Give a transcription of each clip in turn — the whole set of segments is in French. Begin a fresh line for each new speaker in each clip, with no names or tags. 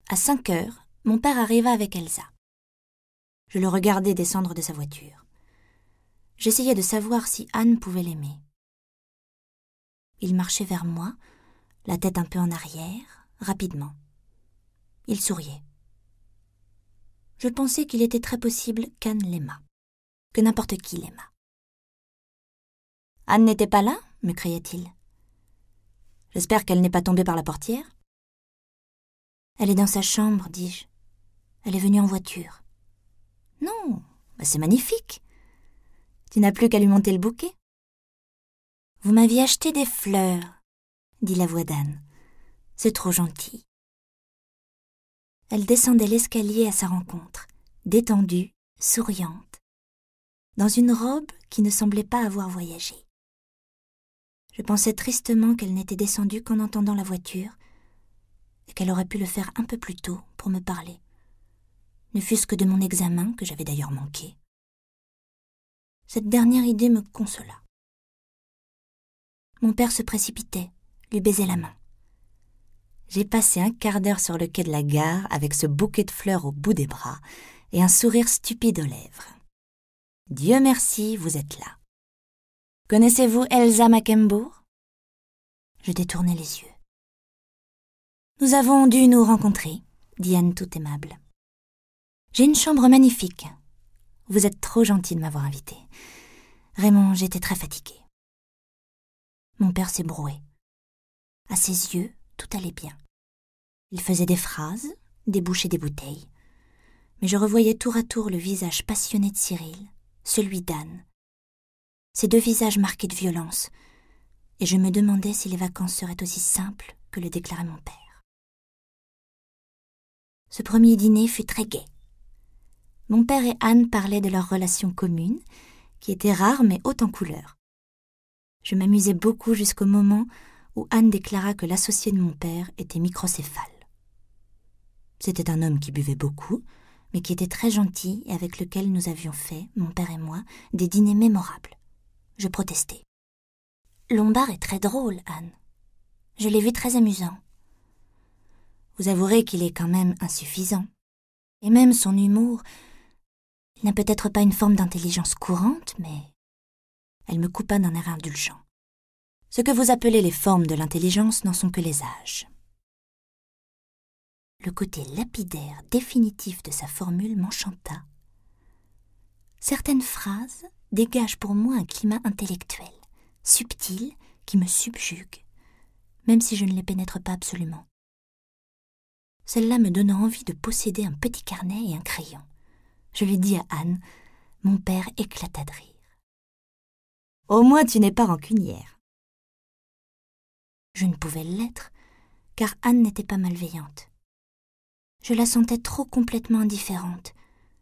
à 5 heures, mon père arriva avec Elsa. Je le regardais descendre de sa voiture. J'essayais de savoir si Anne pouvait l'aimer. Il marchait vers moi, la tête un peu en arrière, rapidement. Il souriait. Je pensais qu'il était très possible qu'Anne l'aimât, que n'importe qui l'aimât. « Anne n'était pas là ?» me criait-il. « J'espère qu'elle n'est pas tombée par la portière. »« Elle est dans sa chambre, dis-je. Elle est venue en voiture. »« Non, c'est magnifique. Tu n'as plus qu'à lui monter le bouquet. »« Vous m'aviez acheté des fleurs, dit la voix d'Anne. C'est trop gentil. » Elle descendait l'escalier à sa rencontre, détendue, souriante, dans une robe qui ne semblait pas avoir voyagé. Je pensais tristement qu'elle n'était descendue qu'en entendant la voiture et qu'elle aurait pu le faire un peu plus tôt pour me parler, ne fût-ce que de mon examen, que j'avais d'ailleurs manqué. Cette dernière idée me consola. Mon père se précipitait, lui baisait la main. J'ai passé un quart d'heure sur le quai de la gare avec ce bouquet de fleurs au bout des bras et un sourire stupide aux lèvres. Dieu merci, vous êtes là. Connaissez-vous Elsa Mackenbourg ? Je détournai les yeux. Nous avons dû nous rencontrer, dit Anne tout aimable. J'ai une chambre magnifique. Vous êtes trop gentil de m'avoir invitée. Raymond, j'étais très fatiguée. Mon père s'ébrouait. À ses yeux, tout allait bien. Il faisait des phrases, débouchait des bouteilles. Mais je revoyais tour à tour le visage passionné de Cyril, celui d'Anne. Ces deux visages marqués de violence, et je me demandais si les vacances seraient aussi simples que le déclarait mon père. Ce premier dîner fut très gai. Mon père et Anne parlaient de leur relation commune, qui était rare mais haute en couleurs. Je m'amusais beaucoup jusqu'au moment où Anne déclara que l'associé de mon père était microcéphale. C'était un homme qui buvait beaucoup, mais qui était très gentil et avec lequel nous avions fait, mon père et moi, des dîners mémorables. Je protestai. « Lombard est très drôle, Anne. Je l'ai vu très amusant. » Vous avouerez qu'il est quand même insuffisant. Et même son humour, il n'a peut-être pas une forme d'intelligence courante, mais... Elle me coupa d'un air indulgent. Ce que vous appelez les formes de l'intelligence n'en sont que les âges. Le côté lapidaire définitif de sa formule m'enchanta. Certaines phrases dégagent pour moi un climat intellectuel, subtil, qui me subjugue, même si je ne les pénètre pas absolument. Celle-là me donna envie de posséder un petit carnet et un crayon. Je lui dis à Anne, mon père éclata de rire. « Au moins tu n'es pas rancunière. » Je ne pouvais l'être, car Anne n'était pas malveillante. Je la sentais trop complètement indifférente.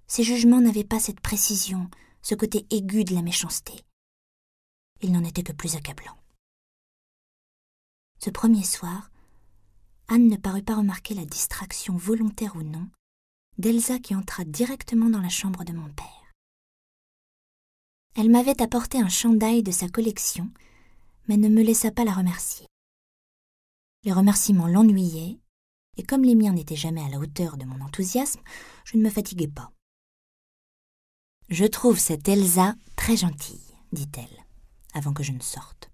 Ses jugements n'avaient pas cette précision, ce côté aigu de la méchanceté. Il n'en était que plus accablant. Ce premier soir, Anne ne parut pas remarquer la distraction, volontaire ou non, d'Elsa qui entra directement dans la chambre de mon père. Elle m'avait apporté un chandail de sa collection, mais ne me laissa pas la remercier. Les remerciements l'ennuyaient, et comme les miens n'étaient jamais à la hauteur de mon enthousiasme, je ne me fatiguai pas. « Je trouve cette Elsa très gentille, dit-elle, avant que je ne sorte.